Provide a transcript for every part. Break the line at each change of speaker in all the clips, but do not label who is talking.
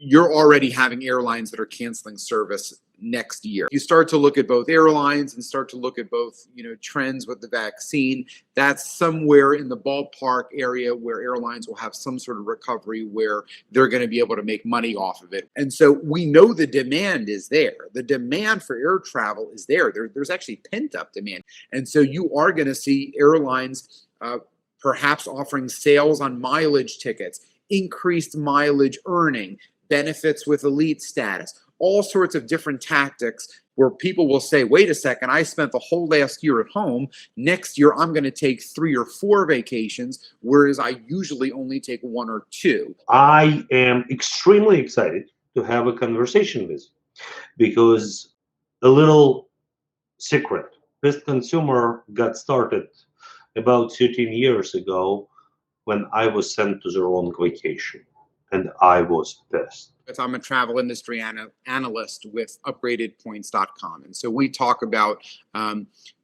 you're already having airlines that are canceling service next year. You start to look at both airlines and start to look at both, trends with the vaccine. That's somewhere in the ballpark area where airlines will have some sort of recovery where they're going to be able to make money off of it. And so we know the demand is there. The demand for air travel is there. There's actually pent up demand. And so you are going to see airlines perhaps offering sales on mileage tickets, increased mileage earning, benefits with elite status, all sorts of different tactics where people will say, wait a second, I spent the whole last year at home. Next year, I'm going to take 3 or 4 vacations, whereas I usually only take 1 or 2.
I am extremely excited to have a conversation with you because a little secret, PissedConsumer got started about 13 years ago when I was sent to the wrong vacation, and I was pissed.
I'm a travel industry analyst with upgradedpoints.com. And so we talk about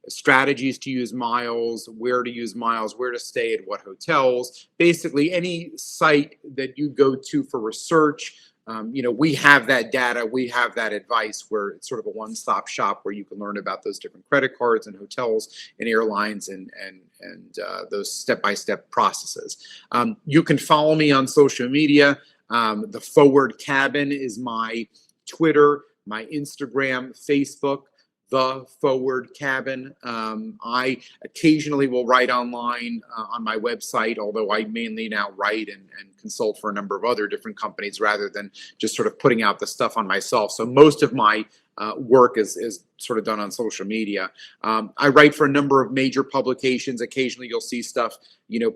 strategies to use miles, where to use miles, where to stay at what hotels, basically any site that you go to for research. We have that data, we have that advice where it's sort of a one-stop shop where you can learn about those different credit cards and hotels and airlines and those step-by-step processes. You can follow me on social media. The Forward Cabin is my Twitter, my Instagram, Facebook, The Forward Cabin. I occasionally will write online on my website, although I mainly now write and consult for a number of other different companies rather than just sort of putting out the stuff on myself. So most of my work is sort of done on social media. I write for a number of major publications. Occasionally you'll see stuff,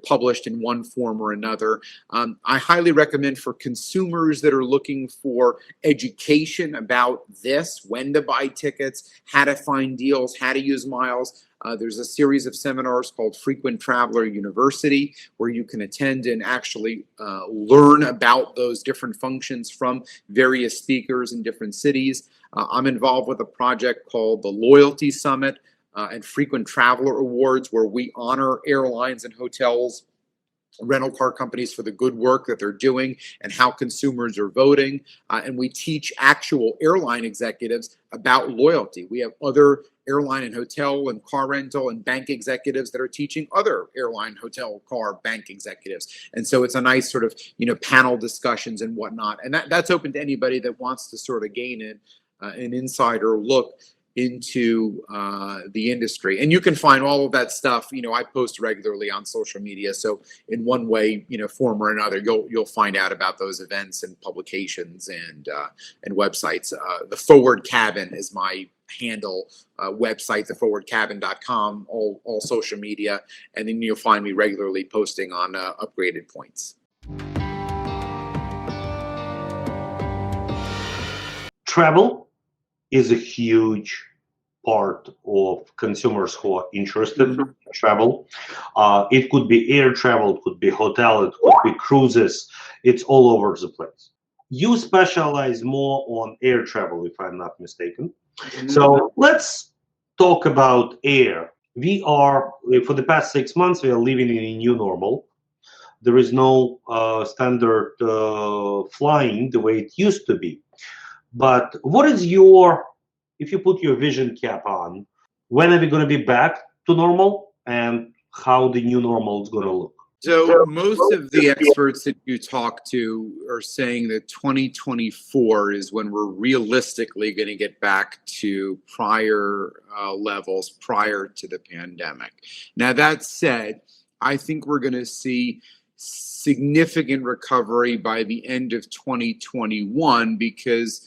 published in one form or another. I highly recommend for consumers that are looking for education about this, when to buy tickets, how to find deals, how to use miles. There's a series of seminars called Frequent Traveler University where you can attend and actually learn about those different functions from various speakers in different cities. I'm involved with a project called the Loyalty Summit and Frequent Traveler Awards where we honor airlines and hotels, rental car companies for the good work that they're doing and how consumers are voting. And we teach actual airline executives about loyalty. We have other airline and hotel and car rental and bank executives that are teaching other airline, hotel, car, bank executives. And so it's a nice sort of, panel discussions and whatnot. And that's open to anybody that wants to sort of gain an insider look into the industry. And you can find all of that stuff. I post regularly on social media. So in one way, form or another, you'll find out about those events and publications and websites. The Forward Cabin is my handle website, theforwardcabin.com, all social media. And then you'll find me regularly posting on Upgraded Points.
Travel is a huge part of consumers who are interested in travel. It could be air travel, it could be hotel, it could be cruises. It's all over the place. You specialize more on air travel, if I'm not mistaken. So let's talk about air. We are, for the past 6 months, we are living in a new normal. There is no standard flying the way it used to be. But what is if you put your vision cap on, when are we going to be back to normal and how the new normal is going to look?
So most of the experts that you talk to are saying that 2024 is when we're realistically going to get back to prior levels prior to the pandemic. Now, that said, I think we're going to see significant recovery by the end of 2021 because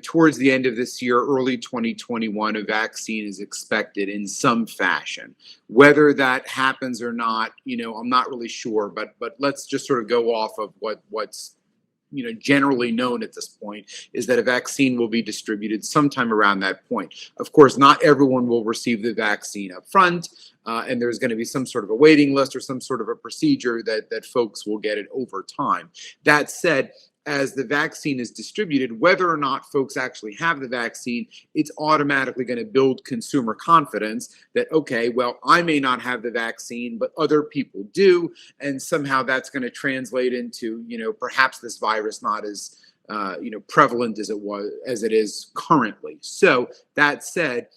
towards the end of this year, early 2021, a vaccine is expected in some fashion. Whether that happens or not, I'm not really sure, but let's just sort of go off of what's generally known at this point is that a vaccine will be distributed sometime around that point. Of course, not everyone will receive the vaccine up front, and there's going to be some sort of a waiting list or some sort of a procedure that folks will get it over time. That said, as the vaccine is distributed, whether or not folks actually have the vaccine, it's automatically going to build consumer confidence that, okay, well, I may not have the vaccine, but other people do. And somehow that's going to translate into, perhaps this virus not as, prevalent as it is currently. So that said,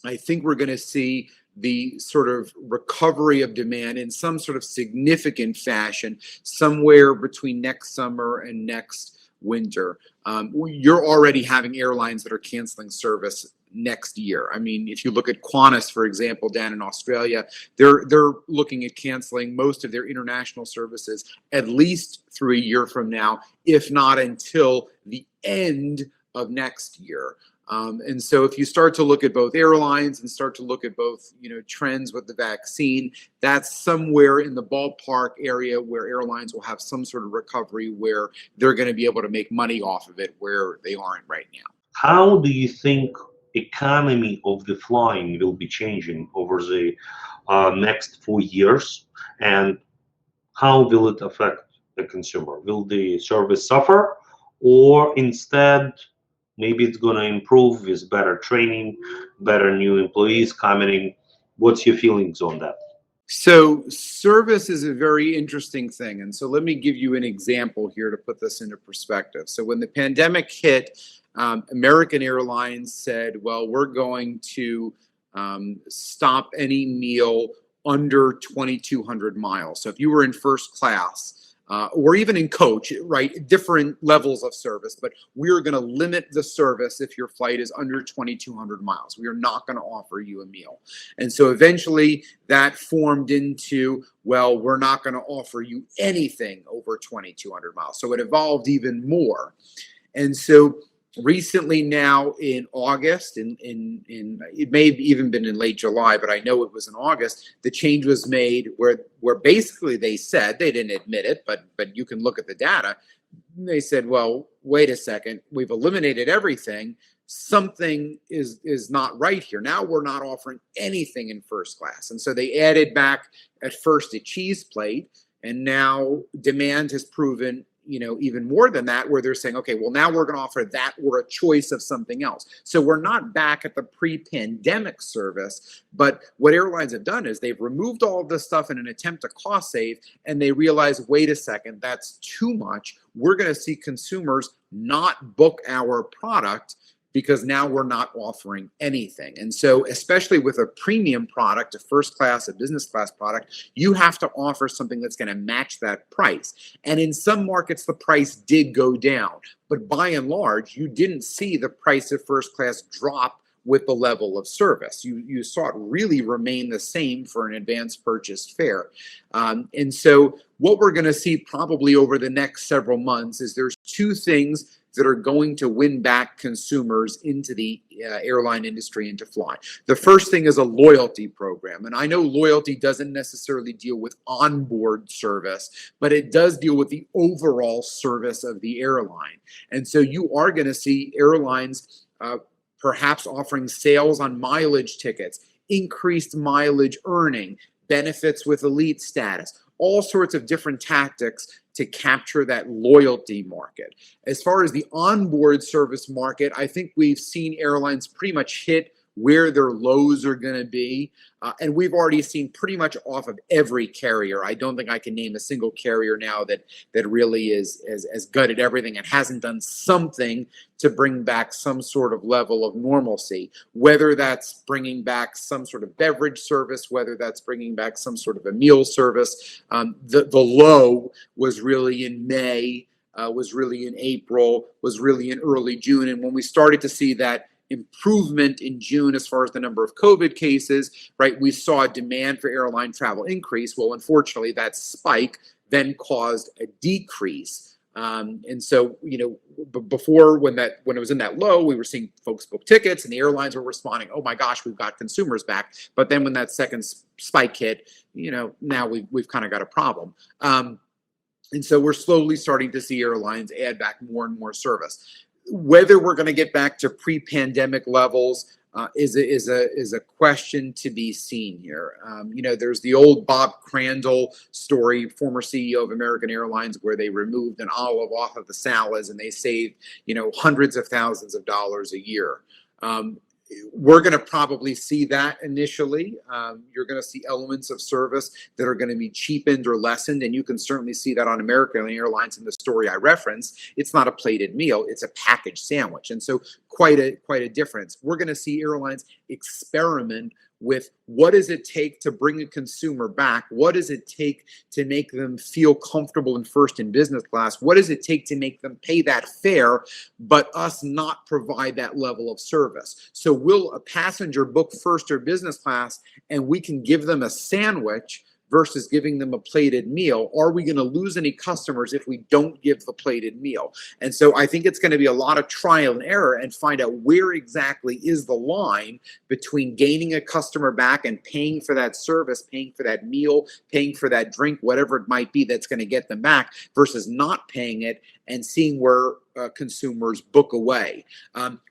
I think we're going to see the sort of recovery of demand in some sort of significant fashion somewhere between next summer and next winter. You're already having airlines that are canceling service next year. I mean, if you look at Qantas, for example, down in Australia, they're looking at canceling most of their international services at least through a year from now, if not until the end of next year. And so if you start to look at both airlines and start to look at both, trends with the vaccine, that's somewhere in the ballpark area where airlines will have some sort of recovery where they're going to be able to make money off of it where they aren't right now.
How do you think economy of the flying will be changing over the next 4 years, and how will it affect the consumer? Will the service suffer, or instead maybe it's going to improve with better training, better new employees coming in? What's your feelings on that?
So service is a very interesting thing. And so let me give you an example here to put this into perspective. So when the pandemic hit, American Airlines said, well, we're going to stop any meal under 2,200 miles. So if you were in first class, or even in coach, right, different levels of service, but we're going to limit the service if your flight is under 2,200 miles. We are not going to offer you a meal. And so eventually that formed into, well, we're not going to offer you anything over 2,200 miles. So it evolved even more. And so recently now in August, in it may have even been in late July, but I know it was in August, the change was made where basically they said, they didn't admit it, but you can look at the data. They said, well, wait a second, we've eliminated everything. Something is not right here. Now we're not offering anything in first class. And so they added back at first a cheese plate, and now demand has proven even more than that, where they're saying, okay, well, now we're going to offer that or a choice of something else. So we're not back at the pre-pandemic service, but what airlines have done is they've removed all of this stuff in an attempt to cost save, and they realize, wait a second, that's too much. We're going to see consumers not book our product because now we're not offering anything. And so especially with a premium product, a first class, a business class product, you have to offer something that's going to match that price. And in some markets, the price did go down, but by and large, you didn't see the price of first class drop with the level of service. You saw it really remain the same for an advanced purchased fare. And so what we're going to see probably over the next several months is there's two things that are going to win back consumers into the airline industry, into flying. The first thing is a loyalty program. And I know loyalty doesn't necessarily deal with onboard service, but it does deal with the overall service of the airline. And so you are going to see airlines perhaps offering sales on mileage tickets, increased mileage earning, benefits with elite status, all sorts of different tactics to capture that loyalty market. As far as the onboard service market, I think we've seen airlines pretty much hit where their lows are going to be. And we've already seen pretty much off of every carrier. I don't think I can name a single carrier now that really has gutted everything and hasn't done something to bring back some sort of level of normalcy, whether that's bringing back some sort of beverage service, whether that's bringing back some sort of a meal service. The low was really in May, was really in April, was really in early June. And when we started to see that improvement in June as far as the number of COVID cases, right, we saw demand for airline travel increase. Well, unfortunately, that spike then caused a decrease. And so, before when it was in that low, we were seeing folks book tickets and the airlines were responding, oh my gosh, we've got consumers back. But then when that second spike hit, now we've kind of got a problem. And so we're slowly starting to see airlines add back more and more service. Whether we're going to get back to pre-pandemic levels, is a question to be seen here. There's the old Bob Crandall story, former CEO of American Airlines, where they removed an olive off of the salads and they saved, hundreds of thousands of dollars a year. We're going to probably see that initially. You're going to see elements of service that are going to be cheapened or lessened, and you can certainly see that on American Airlines in the story I referenced. It's not a plated meal; it's a packaged sandwich, and so quite a difference. We're going to see airlines experiment with what does it take to bring a consumer back? What does it take to make them feel comfortable in first and business class? What does it take to make them pay that fare, but us not provide that level of service? So will a passenger book first or business class and we can give them a sandwich versus giving them a plated meal? Are we going to lose any customers if we don't give the plated meal? And so I think it's going to be a lot of trial and error and find out where exactly is the line between gaining a customer back and paying for that service, paying for that meal, paying for that drink, whatever it might be that's going to get them back, versus not paying it and seeing where consumers book away.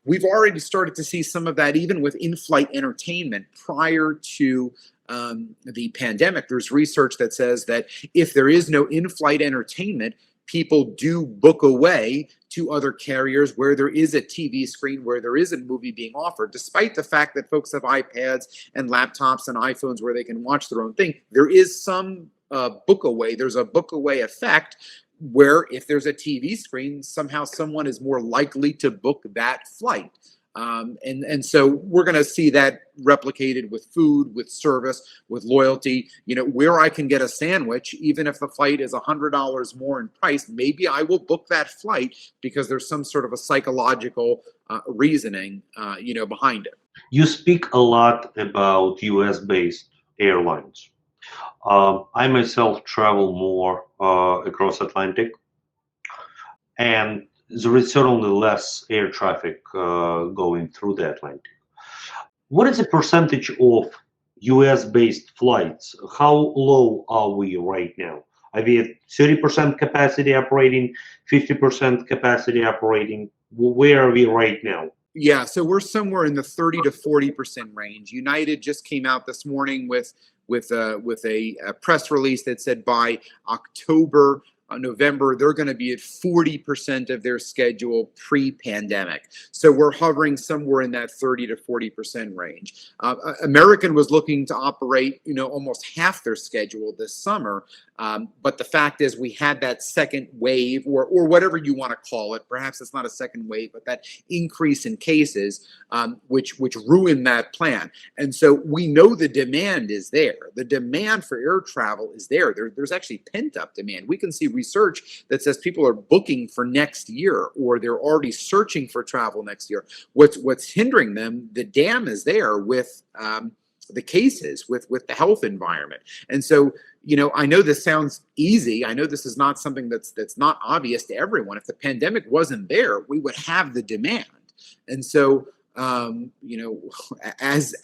We've already started to see some of that even with in-flight entertainment prior to the pandemic. There's research that says that if there is no in-flight entertainment, people do book away to other carriers where there is a TV screen, where there is a movie being offered, despite the fact that folks have iPads and laptops and iPhones where they can watch their own thing. There is some book away. There's a book away effect where if there's a TV screen, somehow someone is more likely to book that flight. And so we're going to see that replicated with food, with service, with loyalty. Where I can get a sandwich, even if the flight is $100 more in price, maybe I will book that flight because there's some sort of a psychological reasoning, behind it.
You speak a lot about US-based airlines. I myself travel more across Atlantic, and there is certainly less air traffic going through the Atlantic. What is the percentage of US-based flights? How low are we right now? Are we at 30% capacity operating, 50% capacity operating? Where are we right now?
Yeah, so we're somewhere in the 30 to 40% range. United just came out this morning with a press release that said by November, they're going to be at 40% of their schedule pre-pandemic. So we're hovering somewhere in that 30 to 40% range. American was looking to operate, almost half their schedule this summer. But the fact is we had that second wave or whatever you want to call it. Perhaps it's not a second wave, but that increase in cases, which ruined that plan. And so we know the demand is there. The demand for air travel is there. There's actually pent up demand. We can see research that says people are booking for next year, or they're already searching for travel next year. What's hindering them? The dam is there with the cases, with the health environment. And so, I know this sounds easy. I know this is not something that's not obvious to everyone. If the pandemic wasn't there, we would have the demand. And so, as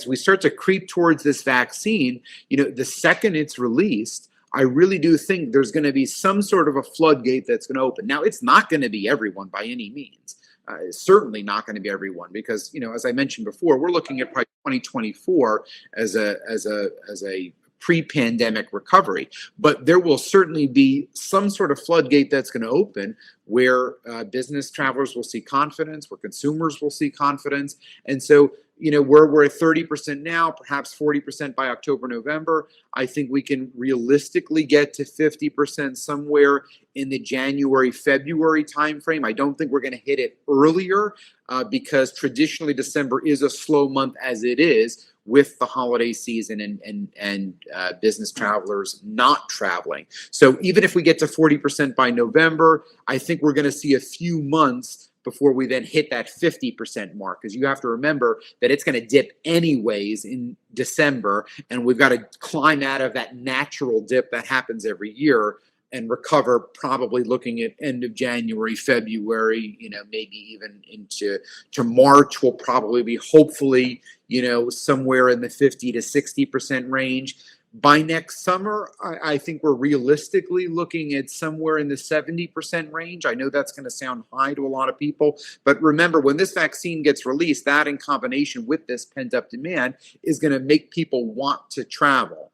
we start to creep towards this vaccine, the second it's released, I really do think there's going to be some sort of a floodgate that's going to open. Now, it's not going to be everyone by any means. It's certainly not going to be everyone because, as I mentioned before, we're looking at probably 2024 as a pre-pandemic recovery. But there will certainly be some sort of floodgate that's going to open where business travelers will see confidence, where consumers will see confidence. And so, where we're at 30% now, perhaps 40% by October, November, I think we can realistically get to 50% somewhere in the January, February timeframe. I don't think we're going to hit it earlier because traditionally December is a slow month as it is with the holiday season and business travelers not traveling. So even if we get to 40% by November, I think we're going to see a few months before we then hit that 50% mark, because you have to remember that it's going to dip anyways in December, and we've got to climb out of that natural dip that happens every year and recover, probably looking at end of January, February, maybe even into March. We'll probably be hopefully, somewhere in the 50 to 60% range. By next summer, I think we're realistically looking at somewhere in the 70% range. I know that's going to sound high to a lot of people, but remember, when this vaccine gets released, that in combination with this pent-up demand is going to make people want to travel.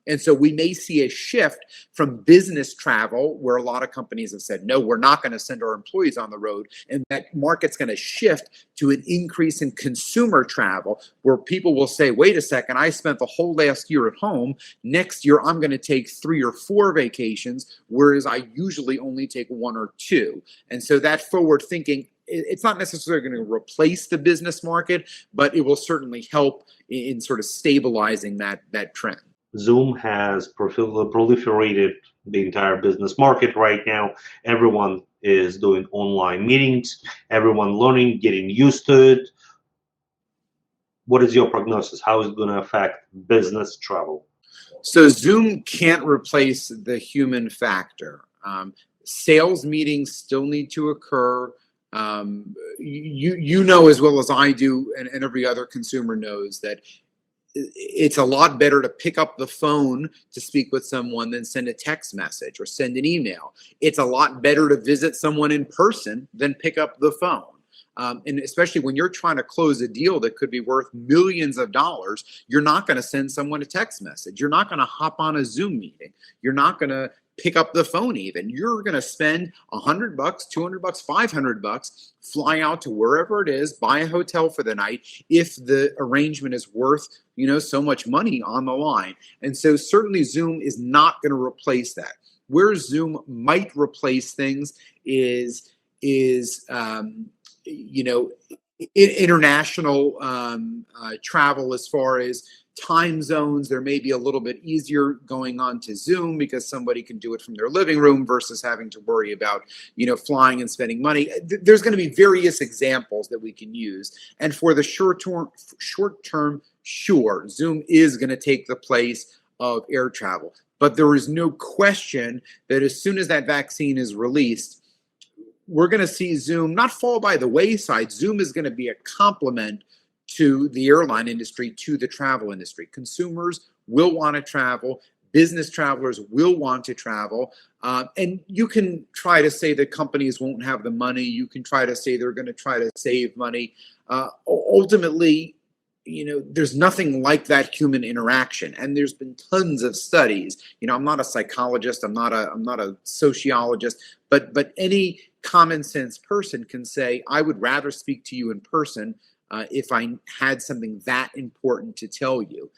And so we may see a shift from business travel, where a lot of companies have said, no, we're not going to send our employees on the road. And that market's going to shift to an increase in consumer travel, where people will say, wait a second, I spent the whole last year at home. Next year, I'm going to take 3 or 4 vacations, whereas I usually only take 1 or 2. And so that forward thinking, it's not necessarily going to replace the business market, but it will certainly help in sort of stabilizing that trend.
Zoom has proliferated the entire business market right now. Everyone is doing online meetings, everyone learning, getting used to it. What is your prognosis? How is it going to affect business travel?
So Zoom can't replace the human factor. Sales meetings still need to occur. You know as well as I do, and every other consumer knows, that it's a lot better to pick up the phone to speak with someone than send a text message or send an email. It's a lot better to visit someone in person than pick up the phone. And especially when you're trying to close a deal that could be worth millions of dollars, you're not going to send someone a text message. You're not going to hop on a Zoom meeting. You're not going to pick up the phone even. You're going to spend $100, $200, $500, fly out to wherever it is, buy a hotel for the night, if the arrangement is worth, so much money on the line. And so certainly Zoom is not going to replace that. Where Zoom might replace things is international travel, as far as time zones. There may be a little bit easier going on to Zoom because somebody can do it from their living room versus having to worry about, flying and spending money. There's going to be various examples that we can use. And for the short term, sure, Zoom is going to take the place of air travel. But there is no question that as soon as that vaccine is released, we're going to see Zoom not fall by the wayside. Zoom is going to be a complement to the airline industry, to the travel industry. Consumers will want to travel. Business travelers will want to travel. And you can try to say that companies won't have the money. You can try to say they're going to try to save money. Ultimately, there's nothing like that human interaction. And there's been tons of studies. I'm not a psychologist. I'm not a sociologist. But any common sense person can say, I would rather speak to you in person if I had something that important to tell you.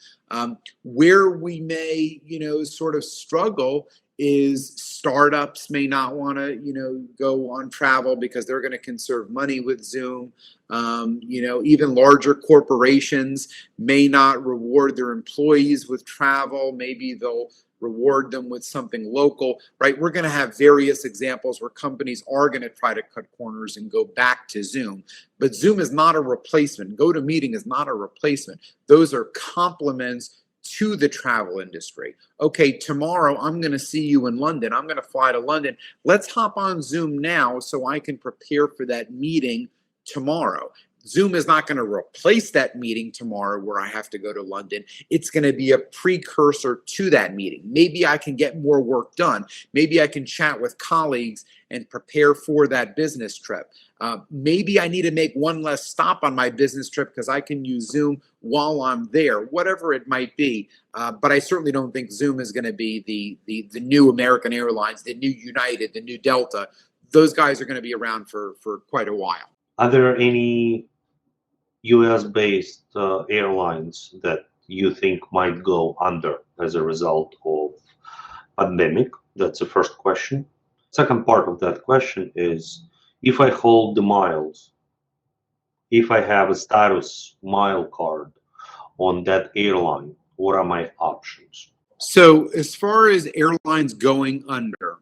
Where we may, sort of struggle is startups may not want to, go on travel because they're going to conserve money with Zoom. Even larger corporations may not reward their employees with travel. Maybe they'll reward them with something local, right? We're going to have various examples where companies are going to try to cut corners and go back to Zoom. But Zoom is not a replacement. GoToMeeting is not a replacement. Those are complements to the travel industry. Okay, tomorrow I'm going to see you in London. I'm going to fly to London. Let's hop on Zoom now so I can prepare for that meeting tomorrow. Zoom is not going to replace that meeting tomorrow where I have to go to London. It's going to be a precursor to that meeting. Maybe I can get more work done. Maybe I can chat with colleagues and prepare for that business trip. Maybe I need to make one less stop on my business trip because I can use Zoom while I'm there, whatever it might be. But I certainly don't think Zoom is going to be the new American Airlines, the new United, the new Delta. Those guys are going to be around for quite a while.
Are there any US-based airlines that you think might go under as a result of pandemic? That's the first question. Second part of that question is, if I hold the miles, if I have a status mile card on that airline, what are my options?
So as far as airlines going under,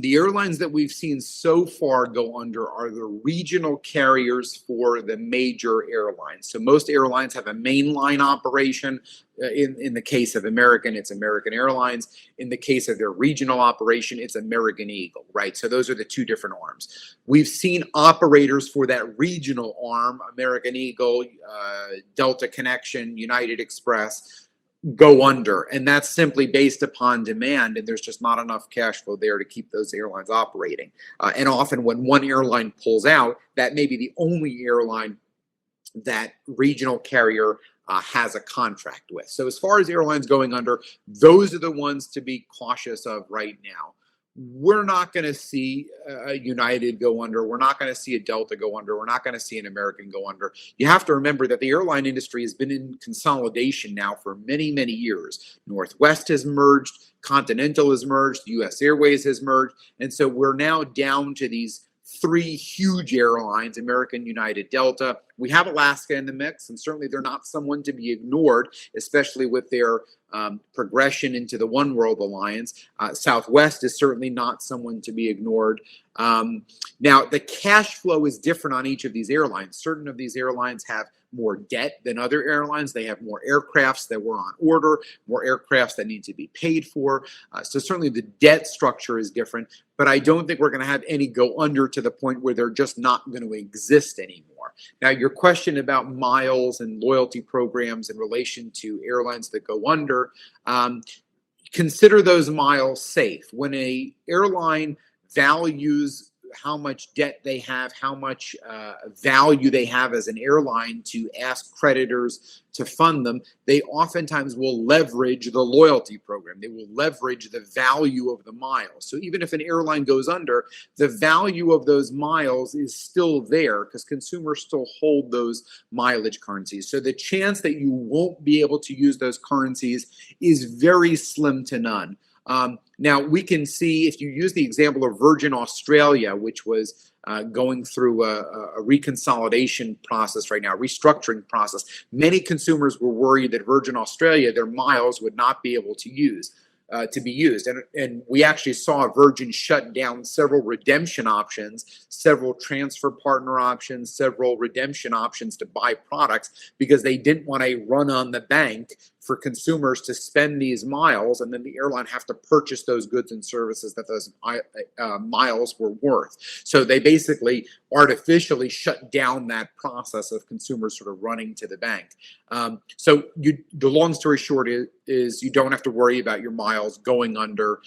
the airlines that we've seen so far go under are the regional carriers for the major airlines. So most airlines have a mainline operation. In the case of American, it's American Airlines. In the case of their regional operation, it's American Eagle, right? So those are the two different arms. We've seen operators for that regional arm, American Eagle, Delta Connection, United Express, go under, and that's simply based upon demand, and there's just not enough cash flow there to keep those airlines operating. And often when one airline pulls out, that may be the only airline that regional carrier has a contract with. So as far as airlines going under, those are the ones to be cautious of right now. We're not going to see a United go under. We're not going to see a Delta go under. We're not going to see an American go under. You have to remember that the airline industry has been in consolidation now for many, many years. Northwest has merged, Continental has merged, US Airways has merged. And so we're now down to these three huge airlines, American, United, Delta. We have Alaska in the mix, and certainly they're not someone to be ignored, especially with their progression into the One World Alliance. Southwest is certainly not someone to be ignored. Now, the cash flow is different on each of these airlines. Certain of these airlines have more debt than other airlines. They have more aircrafts that were on order, more aircrafts that need to be paid for. So certainly the debt structure is different, but I don't think we're going to have any go under to the point where they're just not going to exist anymore. Now, your question about miles and loyalty programs in relation to airlines that go under, consider those miles safe. When a airline values how much debt they have, how much value they have as an airline to ask creditors to fund them, they oftentimes will leverage the loyalty program. They will leverage the value of the miles. So even if an airline goes under, the value of those miles is still there because consumers still hold those mileage currencies. So the chance that you won't be able to use those currencies is very slim to none. Now, we can see, if you use the example of Virgin Australia, which was going through a reconsolidation process right now, restructuring process, many consumers were worried that Virgin Australia, their miles would not be able to be used. And we actually saw Virgin shut down several redemption options, several transfer partner options, several redemption options to buy products because they didn't want a run on the bank for consumers to spend these miles and then the airline have to purchase those goods and services that those miles were worth. So they basically artificially shut down that process of consumers sort of running to the bank. So the long story short is you don't have to worry about your miles going under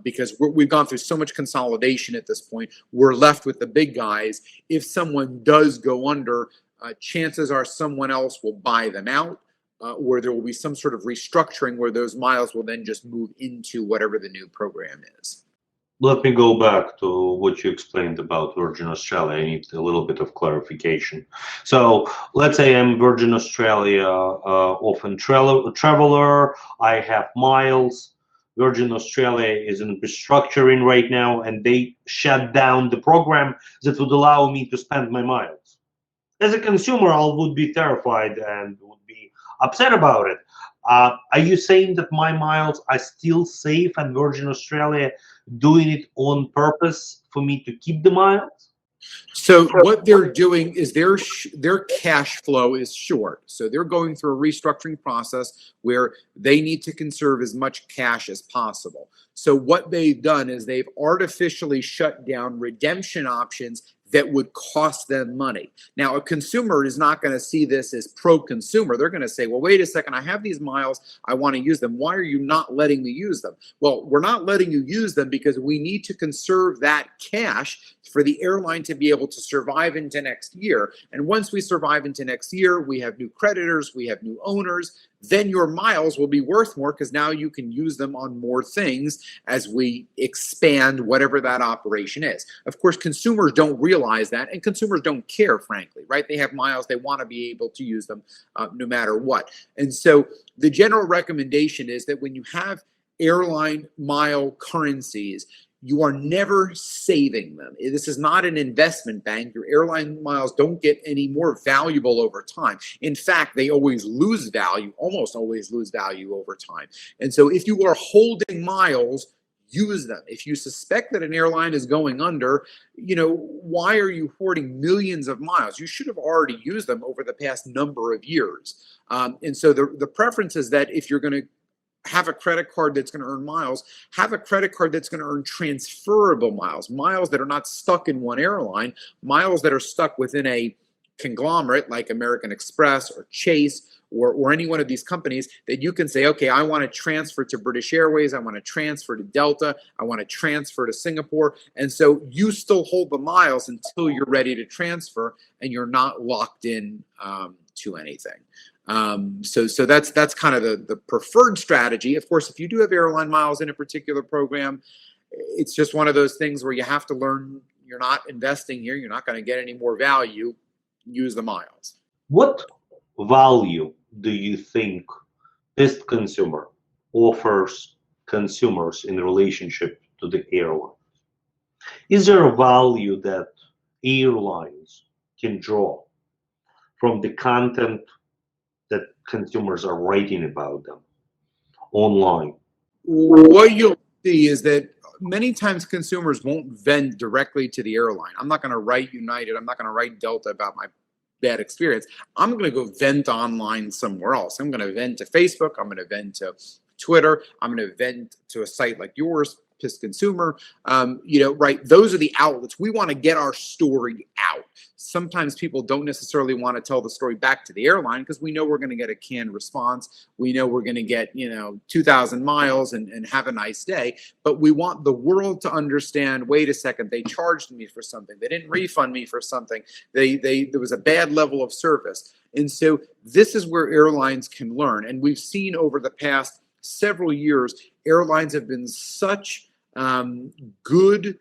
because we've gone through so much consolidation at this point. We're left with the big guys. If someone does go under, chances are someone else will buy them out. Or there will be some sort of restructuring where those miles will then just move into whatever the new program is.
Let me go back to what you explained about Virgin Australia. I need a little bit of clarification. So let's say I'm Virgin Australia often traveler. I have miles. Virgin Australia is in restructuring right now, and they shut down the program that would allow me to spend my miles. As a consumer, I would be terrified and would be upset about it. Are you saying that my miles are still safe and Virgin Australia doing it on purpose for me to keep the miles?
So what they're doing is their cash flow is short. So they're going through a restructuring process where they need to conserve as much cash as possible. So what they've done is they've artificially shut down redemption options that would cost them money. Now, a consumer is not going to see this as pro-consumer. They're going to say, well, wait a second, I have these miles, I want to use them. Why are you not letting me use them? Well, we're not letting you use them because we need to conserve that cash for the airline to be able to survive into next year. And once we survive into next year, we have new creditors, we have new owners, then your miles will be worth more because now you can use them on more things as we expand whatever that operation is. Of course, consumers don't realize that, and consumers don't care, frankly, right? They have miles, they want to be able to use them no matter what. And so the general recommendation is that when you have airline mile currencies, you are never saving them. This is not an investment bank. Your airline miles don't get any more valuable over time. In fact, they always lose value, almost always lose value over time. And so if you are holding miles, use them. If you suspect that an airline is going under, why are you hoarding millions of miles? You should have already used them over the past number of years. And so the preference is that if you're going to have a credit card that's going to earn miles, have a credit card that's going to earn transferable miles, miles that are not stuck in one airline, miles that are stuck within a conglomerate like American Express or Chase or any one of these companies that you can say, okay, I want to transfer to British Airways, I want to transfer to Delta, I want to transfer to Singapore. And so you still hold the miles until you're ready to transfer and you're not locked in to anything. So that's kind of the preferred strategy. Of course, if you do have airline miles in a particular program, it's just one of those things where you have to learn you're not investing here, you're not going to get any more value, use the miles.
What value do you think PissedConsumer offers consumers in relationship to the airline? Is there a value that airlines can draw from the content that consumers are writing about them online?
What you'll see is that many times consumers won't vent directly to the airline. I'm not going to write United, I'm not going to write Delta about my bad experience. I'm going to go vent online somewhere else. I'm going to vent to Facebook. I'm going to vent to Twitter. I'm going to vent to a site like yours, PissedConsumer. Right? Those are the outlets. We want to get our story out. Sometimes people don't necessarily want to tell the story back to the airline because we know we're going to get a canned response. We know we're going to get 2,000 miles and have a nice day. But we want the world to understand. Wait a second, they charged me for something. They didn't refund me for something. There was a bad level of service. And so this is where airlines can learn. And we've seen over the past several years, airlines have been such good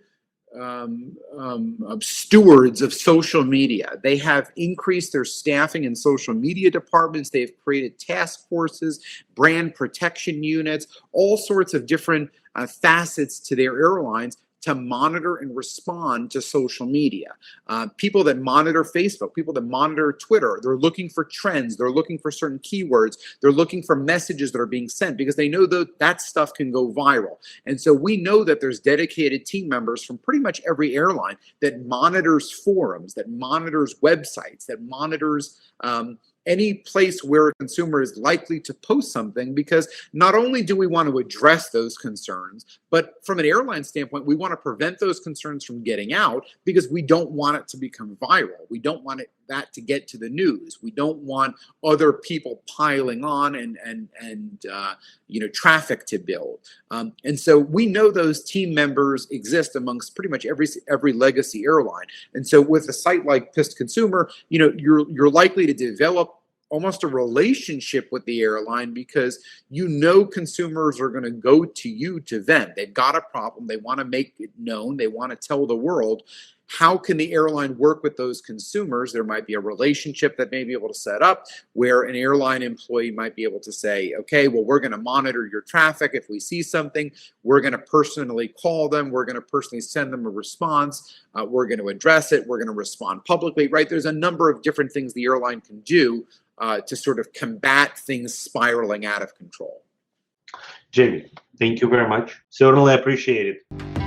stewards of social media. They have increased their staffing in social media departments. They've created task forces, brand protection units, all sorts of different facets to their airlines to monitor and respond to social media. People that monitor Facebook, people that monitor Twitter, they're looking for trends, they're looking for certain keywords, they're looking for messages that are being sent because they know that stuff can go viral. And so we know that there's dedicated team members from pretty much every airline that monitors forums, that monitors websites, that monitors any place where a consumer is likely to post something, because not only do we want to address those concerns, but from an airline standpoint, we want to prevent those concerns from getting out because we don't want it to become viral. We don't want that to get to the news. We don't want other people piling on and traffic to build. And so we know those team members exist amongst pretty much every legacy airline. And so with a site like PissedConsumer, you're likely to develop almost a relationship with the airline because consumers are going to go to you to vent. They've got a problem. They want to make it known. They want to tell the world. How can the airline work with those consumers? There might be a relationship that may be able to set up where an airline employee might be able to say, okay, well, we're going to monitor your traffic. If we see something, we're going to personally call them. We're going to personally send them a response. We're going to address it. We're going to respond publicly, right? There's a number of different things the airline can do to sort of combat things spiraling out of control.
Jamie, thank you very much. Certainly appreciate it.